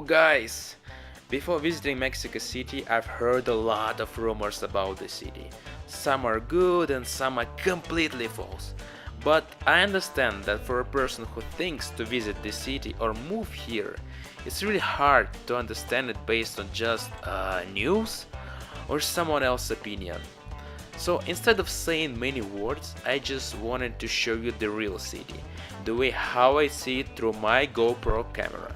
guys! Before visiting Mexico City, I've heard a lot of rumors about the city. Some are good and some are completely false. But I understand that for a person who thinks to visit the city or move here, it's really hard to understand it based on just news or someone else's opinion. So instead of saying many words, I just wanted to show you the real city, the way how I see it through my GoPro camera.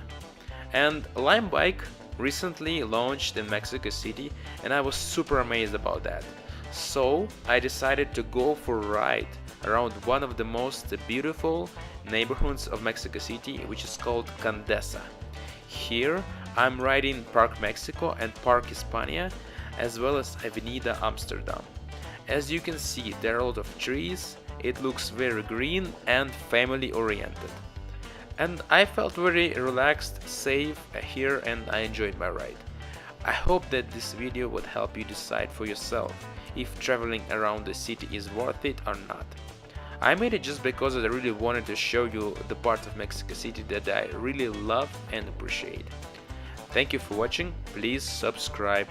And LimeBike recently launched in Mexico City and I was super amazed about that. So I decided to go for a ride around one of the most beautiful neighborhoods of Mexico City, which is called Condesa. Here I'm riding Parque Mexico and Parque Espana, as well as Avenida Amsterdam. As you can see, there are a lot of trees, it looks very green and family oriented. And I felt very relaxed, safe here, and I enjoyed my ride. I hope that this video would help you decide for yourself if traveling around the city is worth it or not. I made it just because I really wanted to show you the part of Mexico City that I really love and appreciate. Thank you for watching, please subscribe.